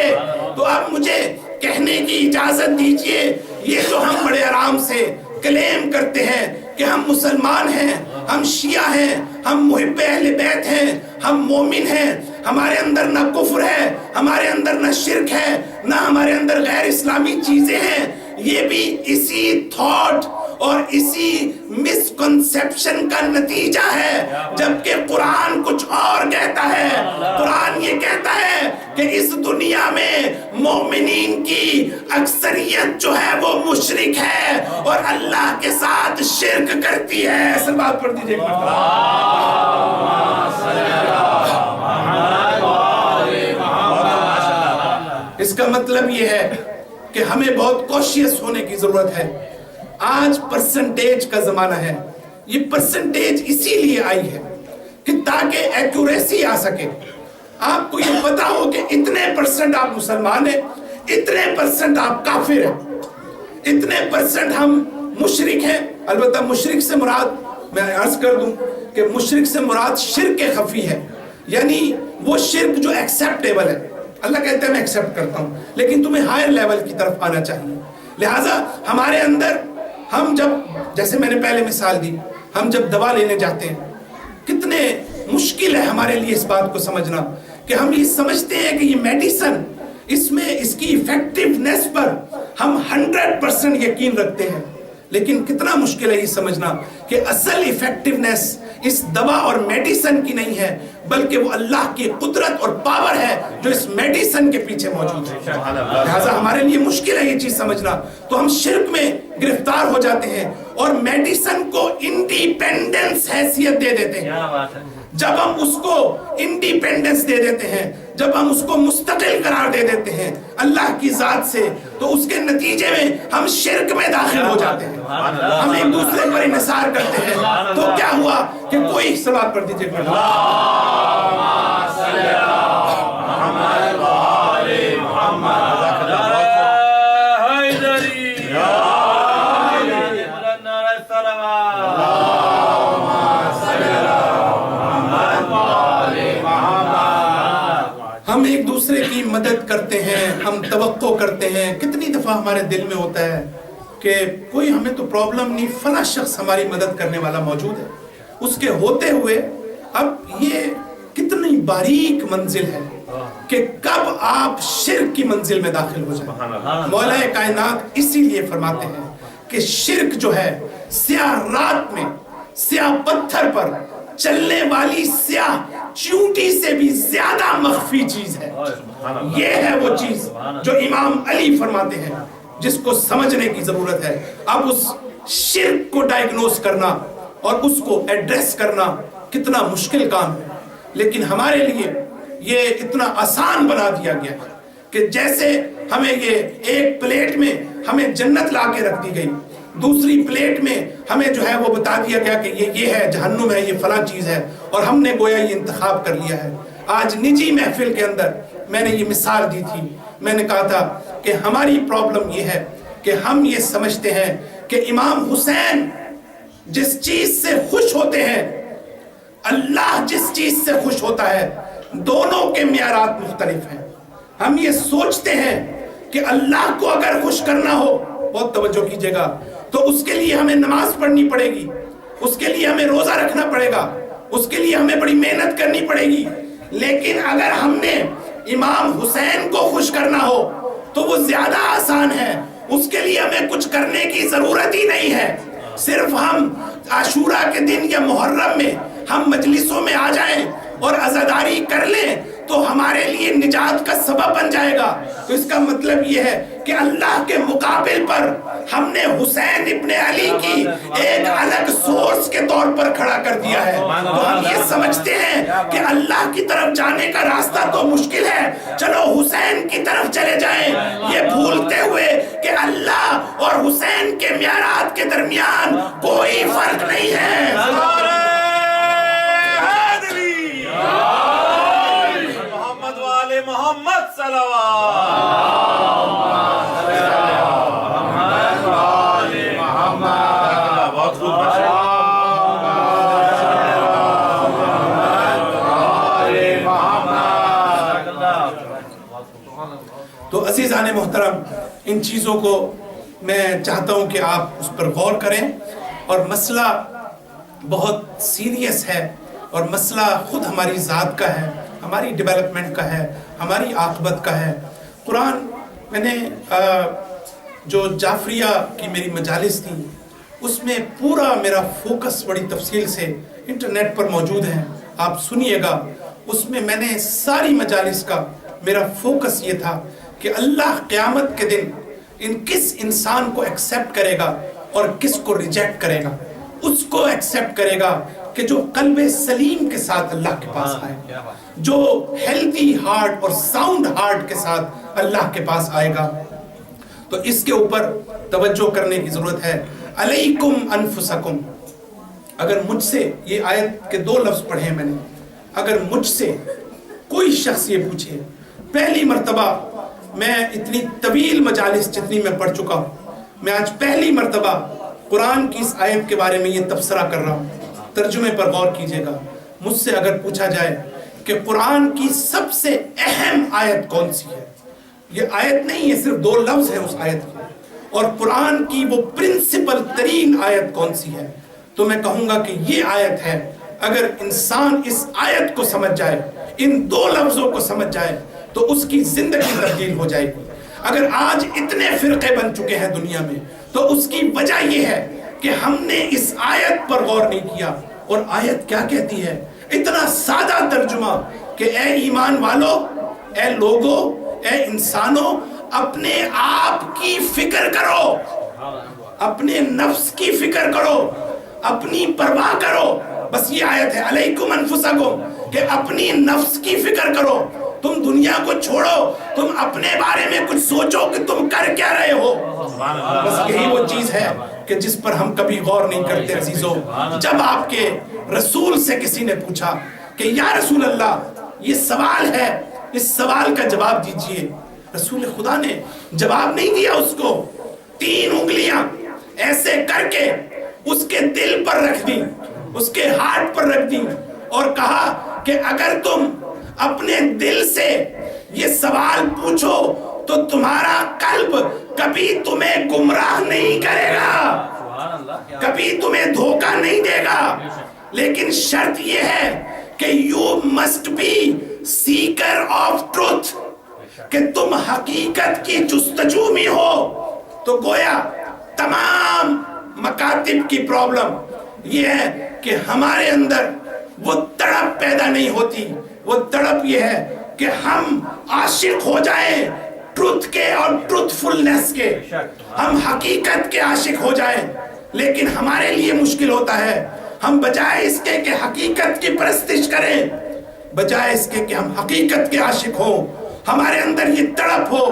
تو اب مجھے کہنے کی اجازت دیجئے, یہ جو ہم بڑے آرام سے کلیم کرتے ہیں کہ ہم مسلمان ہیں, ہم شیعہ ہیں, ہم محب اہل بیت ہیں, ہم مومن ہیں, ہمارے اندر نہ کفر ہے, ہمارے اندر نہ شرک ہے, نہ ہمارے اندر غیر اسلامی چیزیں ہیں, یہ بھی اسی تھاٹ اور اسی مسکنسیپشن کا نتیجہ ہے. جبکہ قرآن کچھ اور کہتا ہے. قرآن یہ کہتا ہے کہ اس دنیا میں مومنین کی اکثریت جو ہے وہ مشرک ہے اور اللہ کے ساتھ شرک کرتی ہے. ایسا بات پڑھ دیجئے. اس کا مطلب یہ ہے کہ ہمیں بہت کوشیس ہونے کی ضرورت ہے. آج پرسنٹیج کا زمانہ ہے. یہ پرسنٹیج اسی لیے آئی ہے کہ تاکہ ایکوریسی آ سکے. آپ کو یہ پتا ہو کہ اتنے پرسنٹ آپ مسلمان ہیں, اتنے پرسنٹ آپ کافر ہیں, اتنے پرسنٹ ہم مشرک ہیں. البتہ مشرک سے مراد میں عرض کر دوں کہ مشرک سے مراد شرک خفی ہے, یعنی وہ شرک جو ایکسیپٹیبل ہے. اللہ کہتے ہیں میں ایکسیپٹ کرتا ہوں, لیکن تمہیں ہائر لیول کی طرف آنا چاہیے. لہٰذا ہمارے اندر ہم جب, جیسے میں نے پہلے مثال دی, ہم جب دوا لینے جاتے ہیں, کتنے مشکل ہے ہمارے لیے اس بات کو سمجھنا کہ ہم یہ سمجھتے ہیں کہ یہ میڈیسن, اس میں اس کی ایفیکٹونیس پر ہم 100% یقین رکھتے ہیں. لیکن کتنا مشکل ہے یہ سمجھنا کہ اصل ایفیکٹونیس اس دوا اور میڈیسن کی نہیں ہے, بلکہ وہ اللہ کی قدرت اور پاور ہے جو اس میڈیسن کے پیچھے موجود ہے. لہٰذا ہمارے لیے مشکل ہے یہ چیز سمجھنا. تو ہم شرک میں گرفتار ہو جاتے ہیں اور میڈیسن کو انڈیپینڈنس حیثیت دے دیتے ہیں. جب ہم اس کو انڈیپینڈنس دے دیتے ہیں, جب ہم اس کو مستقل قرار دے دیتے ہیں اللہ کی ذات سے, تو اس کے نتیجے میں ہم شرک میں داخل ہو جاتے ہیں. ہم ایک دوسرے پر انحصار کرتے ہیں. تو کیا ہوا کہ کوئی سوال پڑھ دیجیے. ہم ایک دوسرے کی مدد کرتے ہیں, ہم توقع کرتے ہیں. کتنی دفعہ ہمارے دل میں ہوتا ہے کہ کوئی ہمیں تو پرابلم نہیں، فلاں شخص ہماری مدد کرنے والا موجود ہے، اس کے ہوتے ہوئے اب یہ کتنی باریک منزل ہے کہ کب آپ شرک کی منزل میں داخل ہو جائیں۔ مولا کائنات اسی لیے فرماتے ہیں کہ شرک جو ہے سیاہ رات میں سیاہ پتھر پر چلنے والی سیاہ چیونٹی سے بھی زیادہ مخفی چیز ہے۔ یہ ہے وہ چیز جو امام علی فرماتے ہیں، جس کو سمجھنے کی ضرورت ہے۔ اب اس شرک کو ڈائگنوز کرنا اور اس کو ایڈریس کرنا کتنا مشکل کام ہے، لیکن ہمارے لیے یہ اتنا آسان بنا دیا گیا ہے کہ جیسے ہمیں یہ ایک پلیٹ میں ہمیں جنت لا کے رکھ دی گئی، دوسری پلیٹ میں ہمیں جو ہے وہ بتا دیا گیا کہ یہ ہے جہنم ہے، یہ فلاں چیز ہے، اور ہم نے گویا یہ انتخاب کر لیا ہے۔ آج نجی محفل کے اندر میں نے یہ مثال دی تھی، میں نے کہا تھا کہ ہماری پرابلم یہ ہے کہ ہم یہ سمجھتے ہیں کہ امام حسین جس چیز سے خوش ہوتے ہیں، اللہ جس چیز سے خوش ہوتا ہے، دونوں کے معیارات مختلف ہیں۔ ہم یہ سوچتے ہیں کہ اللہ کو اگر خوش کرنا ہو، بہت توجہ کیجئے گا، تو اس کے لیے ہمیں نماز پڑھنی پڑے گی، اس کے لیے ہمیں روزہ رکھنا پڑے گا، اس کے لیے ہمیں بڑی محنت کرنی پڑے گی۔ لیکن اگر ہم نے امام حسین کو خوش کرنا ہو تو وہ زیادہ آسان ہے، اس کے لیے ہمیں کچھ کرنے کی ضرورت ہی نہیں ہے۔ صرف ہم عاشورہ کے دن یا محرم میں ہم مجلسوں میں آ جائیں اور عزاداری کر لیں تو ہمارے لیے نجات کا سبب بن جائے گا۔ تو اس کا مطلب یہ ہے کہ اللہ کے مقابل پر ہم نے حسین ابن علی کی ایک الگ سورس کے طور پر کھڑا کر دیا ہے۔ تو ہم یہ سمجھتے ہیں کہ اللہ کی طرف جانے کا راستہ تو مشکل ہے، چلو حسین کی طرف چلے جائیں، یہ بھولتے ہوئے کہ اللہ اور حسین کے معیارات کے درمیان کوئی فرق نہیں ہے۔ محمد صلوات تو عزیزان محترم، ان چیزوں کو میں چاہتا ہوں کہ آپ اس پر غور کریں، اور مسئلہ بہت سیریس ہے، اور مسئلہ خود ہماری ذات کا ہے، ہماری ڈیولپمنٹ کا ہے، ہماری عاقبت کا ہے۔ قرآن میں نے جو جعفریہ کی میری مجالس تھی، اس میں پورا میرا فوکس بڑی تفصیل سے انٹرنیٹ پر موجود ہے، آپ سنیے گا۔ اس میں نے ساری مجالس کا میرا فوکس یہ تھا کہ اللہ قیامت کے دن کس انسان کو ایکسیپٹ کرے گا اور کس کو ریجیکٹ کرے گا۔ اس کو ایکسیپٹ کرے گا کہ جو قلب سلیم کے ساتھ اللہ کے پاس آئے، جو ہیلتھی ہارٹ اور ساؤنڈ ہارٹ کے ساتھ اللہ کے پاس آئے گا۔ تو اس کے اوپر توجہ کرنے کی ضرورت ہے۔ علیکم انفسکم، اگر مجھ سے، یہ آیت کے 2 لفظ پڑھے میں نے، اگر مجھ سے کوئی شخص یہ پوچھے، پہلی مرتبہ میں اتنی طویل مجالس جتنی میں پڑھ چکا ہوں، میں آج پہلی مرتبہ قرآن کی اس آیت کے بارے میں یہ تبصرہ کر رہا ہوں۔ ترجمے پر غور کیجئے گا۔ مجھ سے اگر پوچھا جائے کہ قرآن کی سب سے اہم آیت کون سی ہے، یہ آیت نہیں، یہ صرف 2 لفظ ہیں اس آیت کے، اور قرآن کی وہ پرنسپل ترین آیت کون سی ہے، تو میں کہوں گا کہ یہ آیت ہے۔ اگر انسان اس آیت کو سمجھ جائے، ان 2 لفظوں کو سمجھ جائے، تو اس کی زندگی تبدیل ہو جائے گی۔ اگر آج اتنے فرقے بن چکے ہیں دنیا میں، تو اس کی وجہ یہ ہے کہ ہم نے اس آیت پر غور نہیں کیا۔ اور آیت کیا کہتی ہے؟ اتنا سادہ ترجمہ کہ اے ایمان والو، اے لوگو، اے انسانوں، اپنے آپ کی فکر کرو، اپنے نفس کی فکر کرو، اپنی پرواہ کرو۔ بس یہ آیت ہے، علیکم انفسکم، کہ اپنی نفس کی فکر کرو۔ تم دنیا کو چھوڑو، تم اپنے بارے میں کچھ سوچو کہ تم کر کیا رہے ہو۔ بس یہی وہ چیز ہے کہ جس پر ہم کبھی غور نہیں کرتے عزیزوں۔ جب آپ کے رسول سے کسی نے پوچھا کہ یا رسول اللہ، یہ سوال ہے، اس سوال کا جواب دیجئے، رسول خدا نے جواب نہیں دیا اس کو، 3 انگلیاں ایسے کر کے اس کے دل پر رکھ دی، اس کے ہارٹ پر رکھ دی، اور کہا کہ اگر تم اپنے دل سے یہ سوال پوچھو تو تمہارا قلب کبھی تمہیں گمراہ نہیں کرے گا، کبھی تمہیں دھوکہ نہیں دے گا، لیکن شرط یہ ہے کہ you must be seeker of truth، کہ تم حقیقت کی جستجو میں ہو۔ تو گویا تمام مکاتب کی پرابلم یہ ہے کہ ہمارے اندر وہ تڑپ پیدا نہیں ہوتی، وہ تڑپ یہ ہے کہ ہم عاشق ہو جائیں ٹروتھ کے اور ٹروتھفلنس کے، ہم حقیقت کے عاشق ہو جائیں، لیکن ہمارے لیے مشکل ہوتا ہے، ہم بجائے اس کے کہ حقیقت کی پرستش کریں، بجائے اس کے کہ ہم حقیقت کے عاشق ہوں، ہمارے اندر یہ تڑپ ہو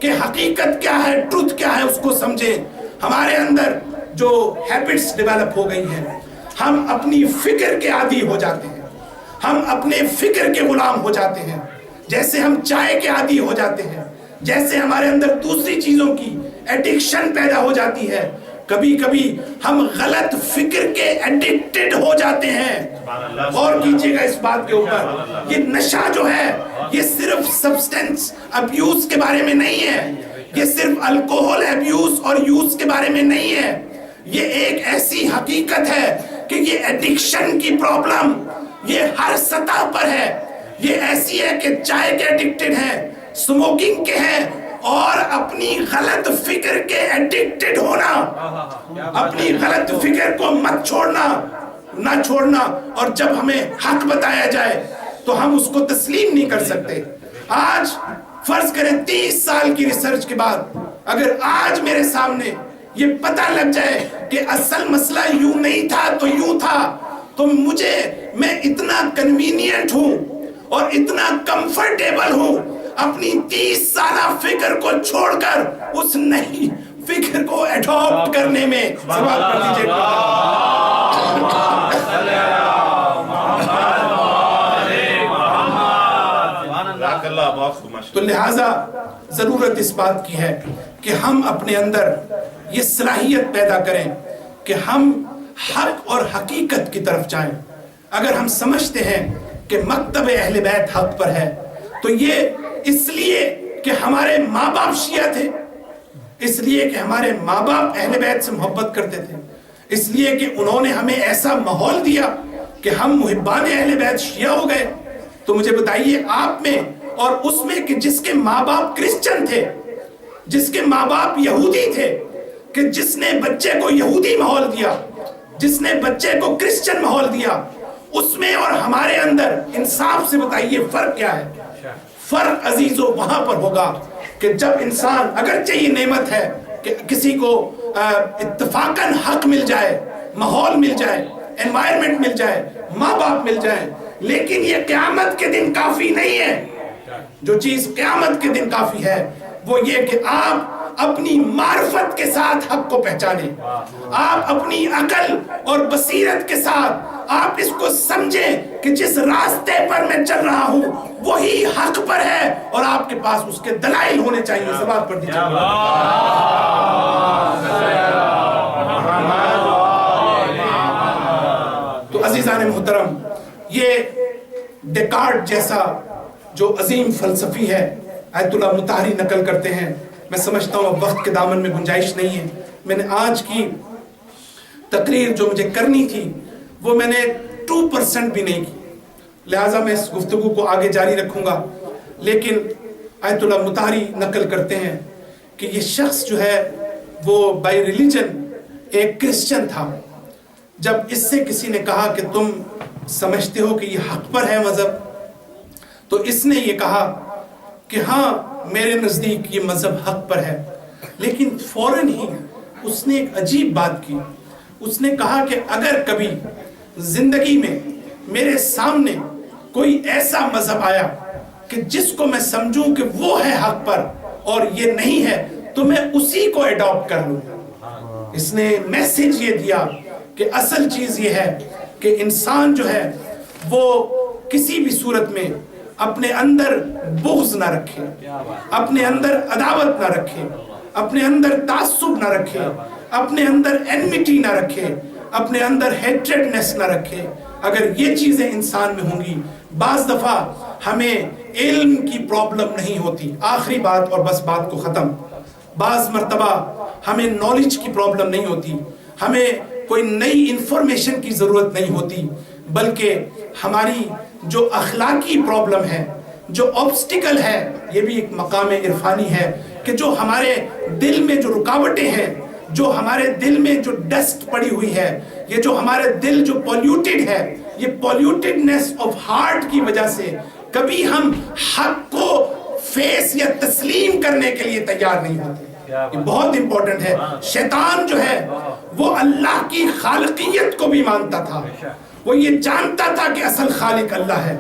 کہ حقیقت کیا ہے، ٹروتھ کیا ہے، اس کو سمجھیں، ہمارے اندر جو ہیبٹس ڈیولپ ہو گئی ہیں، ہم اپنی فکر کے عادی ہو جاتے ہیں، ہم اپنے فکر کے غلام ہو جاتے ہیں، جیسے ہم چائے کے عادی ہو جاتے ہیں، جیسے ہمارے اندر دوسری چیزوں کی ایڈکشن پیدا ہو جاتی ہے، کبھی کبھی ہم غلط فکر کے ایڈکٹڈ ہو جاتے ہیں۔ غور کیجئے گا اس بات کے اوپر، یہ نشہ جو ہے یہ صرف سبسٹنس ابیوز کے بارے میں نہیں ہے، یہ صرف الکوہل ابیوز اور یوز کے بارے میں نہیں ہے، یہ ایک ایسی حقیقت ہے کہ یہ ایڈکشن کی پرابلم یہ ہر سطح پر ہے، یہ ایسی ہے کہ چائے کے ایڈکٹڈ ہیں، سموکنگ کے ہیں، اور اپنی غلط فکر کے ایڈکٹڈ ہونا، اپنی غلط فکر کو مت چھوڑنا، نہ چھوڑنا، اور جب ہمیں حق بتایا جائے تو ہم اس کو تسلیم نہیں کر سکتے۔ آج فرض کریں 30 سال کی ریسرچ کے بعد اگر آج میرے سامنے یہ پتہ لگ جائے کہ اصل مسئلہ یوں نہیں تھا تو یوں تھا، تو میں اتنا کنوینینٹ ہوں اور اتنا کمفرٹیبل ہوں اپنی 30 سالہ فکر کو چھوڑ کر اس نئی فکر کو ایڈاپٹ کرنے میں۔ سوال کر دیجئے تو لہٰذا ضرورت اس بات کی ہے کہ ہم اپنے اندر یہ صلاحیت پیدا کریں کہ ہم حق اور حقیقت کی طرف جائیں۔ اگر ہم سمجھتے ہیں کہ مکتب اہل بیت حق پر ہے تو یہ اس لیے کہ ہمارے ماں باپ شیعہ تھے، اس لیے کہ ہمارے ماں باپ اہل بیت سے محبت کرتے تھے، اس لیے کہ انہوں نے ہمیں ایسا ماحول دیا کہ ہم محبان اہل بیت شیعہ ہو گئے۔ تو مجھے بتائیے آپ میں اور اس میں کہ جس کے ماں باپ کرسچن تھے، جس کے ماں باپ یہودی تھے، کہ جس نے بچے کو یہودی ماحول دیا، جس نے بچے کو کرسچن ماحول دیا، اس میں اور ہمارے اندر انصاف سے بتائیے فرق کیا ہے؟ فرق عزیزو وہاں پر ہوگا کہ جب انسان، اگرچہ یہ نعمت ہے کہ کسی کو اتفاقاً حق مل جائے، ماحول مل جائے، انوائرمنٹ مل جائے، ماں باپ مل جائے، لیکن یہ قیامت کے دن کافی نہیں ہے۔ جو چیز قیامت کے دن کافی ہے وہ یہ کہ آپ اپنی معرفت کے ساتھ حق کو پہچانیں، آپ اپنی عقل اور بصیرت کے ساتھ آپ اس کو سمجھیں کہ جس راستے پر میں چل رہا ہوں وہی حق پر ہے، اور آپ کے پاس اس کے دلائل ہونے چاہیے۔ سبات پڑھ دیجیے۔ تو عزیزان محترم، یہ ڈیکارٹ جیسا جو عظیم فلسفی ہے آیت اللہ مطہری نقل کرتے ہیں۔ میں سمجھتا ہوں اب وقت کے دامن میں گنجائش نہیں ہے، میں نے آج کی تقریر جو مجھے کرنی تھی وہ میں نے 2% بھی نہیں کی، لہٰذا میں اس گفتگو کو آگے جاری رکھوں گا، لیکن آیت اللہ مطہری نقل کرتے ہیں کہ یہ شخص جو ہے وہ بائی ریلیجن ایک کرسچن تھا۔ جب اس سے کسی نے کہا کہ تم سمجھتے ہو کہ یہ حق پر ہے مذہب، تو اس نے یہ کہا کہ ہاں میرے نزدیک یہ مذہب حق پر ہے، لیکن فوراً ہی اس نے ایک عجیب بات کی، اس نے کہا کہ اگر کبھی زندگی میں میرے سامنے کوئی ایسا مذہب آیا کہ جس کو میں سمجھوں کہ وہ ہے حق پر اور یہ نہیں ہے تو میں اسی کو ایڈاپٹ کر لوں۔ اس نے میسج یہ دیا کہ اصل چیز یہ ہے کہ انسان جو ہے وہ کسی بھی صورت میں اپنے اندر بغض نہ رکھے، اپنے اندر عداوت نہ رکھے، اپنے اندر تعصب نہ رکھے، اپنے اندر انمیٹی نہ رکھے، اپنے اندر ہیٹریڈنس نہ رکھے۔ اگر یہ چیزیں انسان میں ہوں گی بعض دفعہ ہمیں علم کی پرابلم نہیں ہوتی، آخری بات اور بس بات کو ختم، بعض مرتبہ ہمیں نالج کی پرابلم نہیں ہوتی، ہمیں کوئی نئی انفارمیشن کی ضرورت نہیں ہوتی، بلکہ ہماری جو اخلاقی پرابلم ہے، جو آبسٹیکل ہے، یہ بھی ایک مقام عرفانی ہے کہ جو ہمارے دل میں جو رکاوٹیں ہیں، جو ہمارے دل میں جو ڈسٹ پڑی ہوئی ہے، یہ جو ہمارے دل جو پولیوٹڈ ہے، یہ پولیوٹڈنس آف ہارٹ کی وجہ سے کبھی ہم حق کو فیس یا تسلیم کرنے کے لیے تیار نہیں ہوتے۔ یہ بہت امپورٹنٹ ہے۔ شیطان جو ہے وہ اللہ کی خالقیت کو بھی مانتا تھا، وہ یہ جانتا تھا کہ اصل خالق اللہ ہے،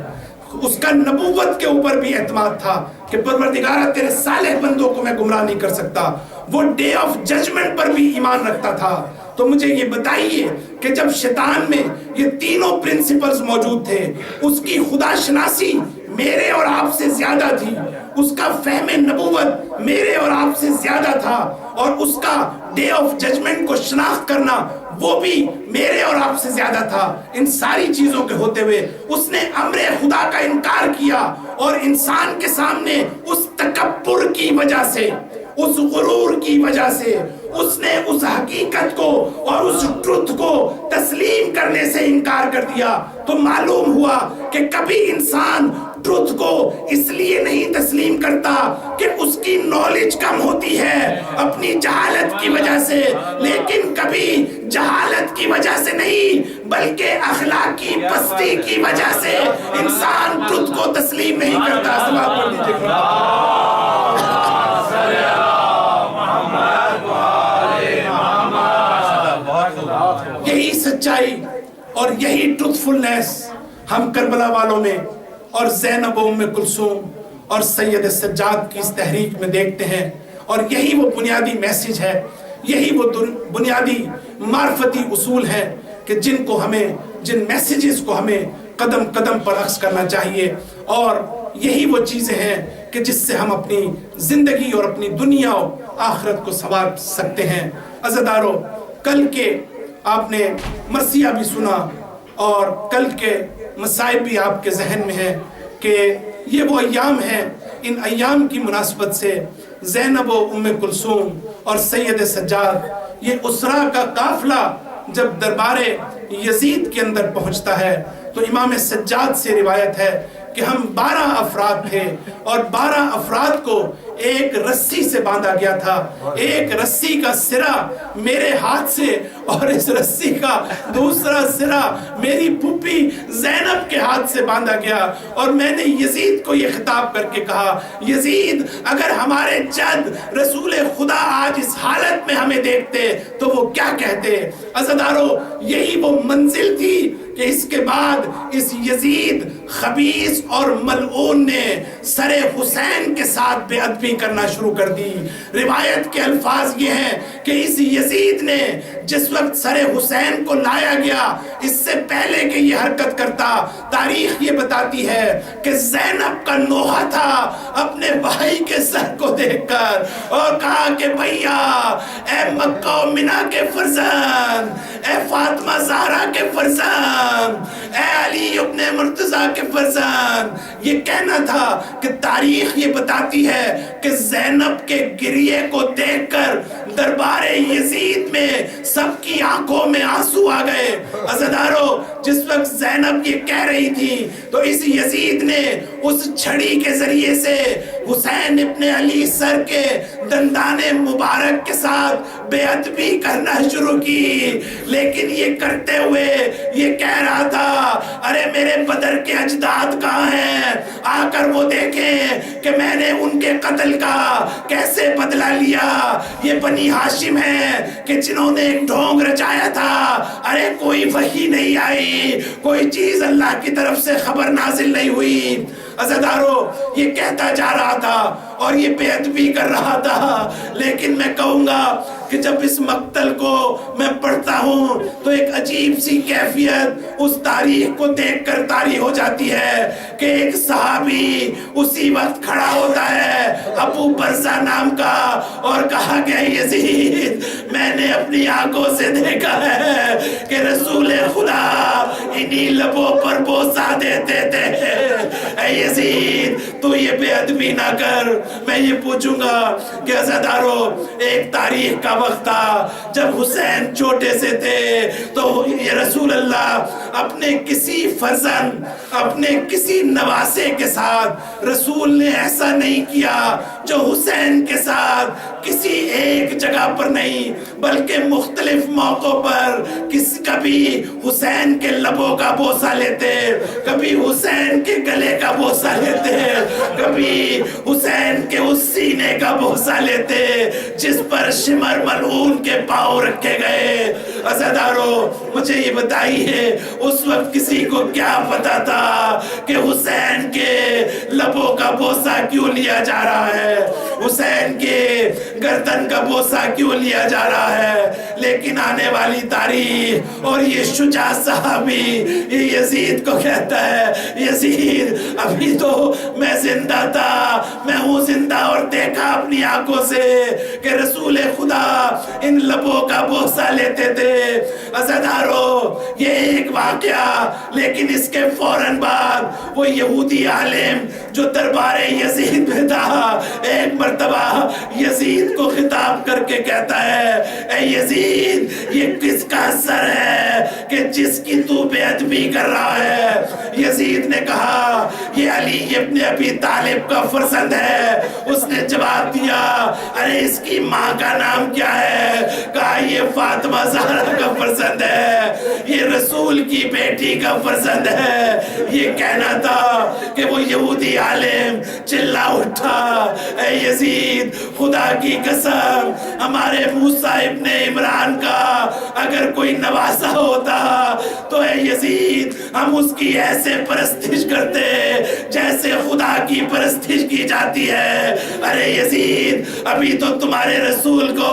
اس کا نبوت کے اوپر بھی اعتماد تھا کہ پروردگارہ تیرے صالح بندوں کو میں گمراہ نہیں کر سکتا، وہ ڈے آف ججمنٹ پر بھی ایمان رکھتا تھا۔ تو مجھے یہ بتائیے کہ جب شیطان میں یہ تینوں پرنسپلز موجود تھے، اس کی خدا شناسی میرے اور آپ سے زیادہ تھی، اس کا فہم نبوت میرے اور آپ سے زیادہ تھا، اور اس کا ڈے آف ججمنٹ کو شناخت کرنا وہ بھی میرے اور آپ سے زیادہ تھا۔ ان ساری چیزوں کے ہوتے ہوئے اس نے امر خدا کا انکار کیا، اور انسان کے سامنے اس تکبر کی وجہ سے، اس غرور کی وجہ سے اس نے اس حقیقت کو اور اس ٹروتھ کو تسلیم کرنے سے انکار کر دیا۔ تو معلوم ہوا کہ کبھی انسان ٹروتھ کو اس لیے نہیں تسلیم کرتا کہ اس کی نالج کم ہوتی ہے اپنی جہالت کی وجہ سے، لیکن کبھی جہالت کی وجہ سے نہیں بلکہ اخلاقی پستی کی وجہ سے انسان ٹروتھ کو تسلیم نہیں کرتا۔ سلام پڑھ دیجیے۔ یہی سچائی اور یہی ٹروتھفلنس ہم کربلا والوں میں اور زینب و ام کلثوم اور سید سجاد کی اس تحریک میں دیکھتے ہیں، اور یہی وہ بنیادی میسج ہے، یہی وہ بنیادی معرفتی اصول ہیں کہ جن میسیجز کو ہمیں قدم قدم پر اخذ کرنا چاہیے، اور یہی وہ چیزیں ہیں کہ جس سے ہم اپنی زندگی اور اپنی دنیا و آخرت کو سنوار سکتے ہیں۔ عزیزارو، کل کے آپ نے مرثیہ بھی سنا اور کل کے مصائب بھی آپ کے ذہن میں ہے کہ یہ وہ ایام ہیں، ان ایام کی مناسبت سے زینب و ام کلثوم اور سید سجاد، یہ اسرا کا قافلہ جب دربار یزید کے اندر پہنچتا ہے تو امام سجاد سے روایت ہے کہ ہم 12 افراد تھے، اور 12 افراد کو ایک رسی سے باندھا گیا تھا، ایک رسی کا سرا میرے ہاتھ سے اور اس رسی کا دوسرا سرا میری پھوپھی زینب کے ہاتھ سے باندھا گیا، اور میں نے یزید کو یہ خطاب کر کے کہا، یزید اگر ہمارے جد رسول خدا آج اس حالت میں ہمیں دیکھتے تو وہ کیا کہتے؟ عزیزارو، یہی وہ منزل تھی کہ اس کے بعد اس یزید خبیث اور ملعون نے سر حسین کے ساتھ بے ادبی کرنا شروع کر دی۔ روایت کے الفاظ یہ ہیں کہ اس یزید نے جس وقت سر حسین کو لایا گیا، اس سے پہلے کہ یہ حرکت کرتا، تاریخ یہ بتاتی ہے کہ زینب کا نوحہ تھا اپنے بھائی کے سر کو دیکھ کر، اور کہا کہ بھیا، اے مکہ و منا کے فرزند، اے فاطمہ زہرا کے فرزند، اے علی ابن مرتضیٰ کے فرزند، یہ کہنا تھا کہ تاریخ یہ بتاتی ہے کہ زینب کے گریے کو دیکھ کر دربار یزید میں سب کی آنکھوں میں آنسو آ گئے۔ عزیزارو، جس وقت زینب یہ کہہ رہی تھی تو اس یزید نے اس چھڑی کے ذریعے سے حسین ابن علی سر کے دندان مبارک کے ساتھ بے ادبی کرنا شروع کی، لیکن یہ کرتے ہوئے یہ کہہ رہا تھا، ارے میرے بدر کے اجداد کہاں ہیں؟ آ کر وہ دیکھیں کہ میں نے ان کے قتل کا کیسے بدلہ لیا۔ یہ بنی ہاشم ہیں کہ جنہوں نے ایک ڈھونگ رچایا تھا، ارے کوئی وحی نہیں آئی، کوئی چیز اللہ کی طرف سے خبر نازل نہیں ہوئی۔ عزیزارو، یہ کہتا جا رہا تھا اور یہ بے ادبی کر رہا تھا، لیکن میں کہوں گا کہ جب اس مقتل کو میں پڑھتا ہوں تو ایک عجیب سی کیفیت اس تاریخ کو دیکھ کر طاری ہو جاتی ہے کہ ایک صحابی اسی وقت کھڑا ہوتا ہے، ابو برزہ نام کا، اور کہا کہ یزید، میں نے اپنی آنکھوں سے دیکھا ہے کہ رسول خدا ان انہی لبوں پر بوسہ دیتے تھے۔ اے یزید تو یہ بے ادبی نہ کر۔ میں یہ پوچھوں گا کہ عزادارو، ایک تاریخ کا وقت تھا جب حسین چھوٹے سے تھے تو یہ رسول اللہ اپنے کسی فرزند، اپنے کسی نواسے کے ساتھ رسول نے ایسا نہیں کیا جو حسین کے ساتھ کسی ایک جگہ پر نہیں بلکہ مختلف موقعوں پر کبھی حسین کے لبوں کا بوسہ لیتے، کبھی حسین کے گلے کا بوسہ لیتے، کبھی حسین کے اس سینے کا بوسہ لیتے جس پر شمر ملعون کے پاؤں رکھے گئے۔ عزادارو مجھے یہ بتائیے اس وقت کسی کو کیا پتا تھا کہ حسین کے لبوں کا بوسہ کیوں لیا جا رہا ہے، حسین کے گردن کا بوسہ کیوں لیا جا رہا ہے؟ لیکن آنے والی تاریخ اور یہ شجاع صحابی یہ یزید کو کہتا ہے، یزید ابھی تو میں زندہ تھا، میں ہوں زندہ اور دیکھا اپنی آنکھوں سے کہ رسول خدا ان لبوں کا بوسہ لیتے تھے۔ عزادارو یہ ایک واقعہ، لیکن اس کے فوراً بعد وہ یہودی عالم جو دربار یزید میں تھا ایک مرتبہ یزید کو خطاب کر کے کہتا ہے، اے یزید یہ کس کا سر ہے کہ جس کی تو بے ادبی کر رہا ہے؟ یزید نے کہا یہ علی ابن ابی طالب کا فرزند ہے۔ اس نے جواب دیا، ارے اس کی ماں کا نام کیا ہے؟ کہا یہ فاطمہ زہرا کا فرزند ہے، یہ رسول کی بیٹی کا فرزند ہے۔ یہ کہنا تھا کہ وہ یہودی عالم چلا اٹھا، اے یزید خدا کی قسم ہمارے موسیٰ ابن عمران کا اگر کوئی نواسا ہوتا تو اے یزید ہم اس کی ایسے پرستش کرتے جیسے خدا کی پرستش کی جاتی ہے۔ ارے یزید ابھی تو تمہارے رسول کو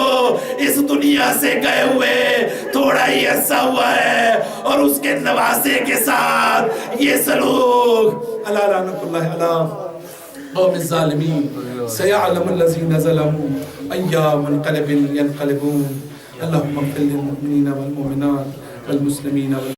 اس دنیا سے گئے ہوئے تھوڑا ہی عرصہ ہوا ہے اور اس کے نواسے کے ساتھ یہ سلوک۔ اللہ لعنت اللہ علیہ قوم الظالمین، سیعلم الذین ظلموا ای منقلب ینقلبون۔ اللہم اغفر للمؤمنین والمؤمنات والمسلمین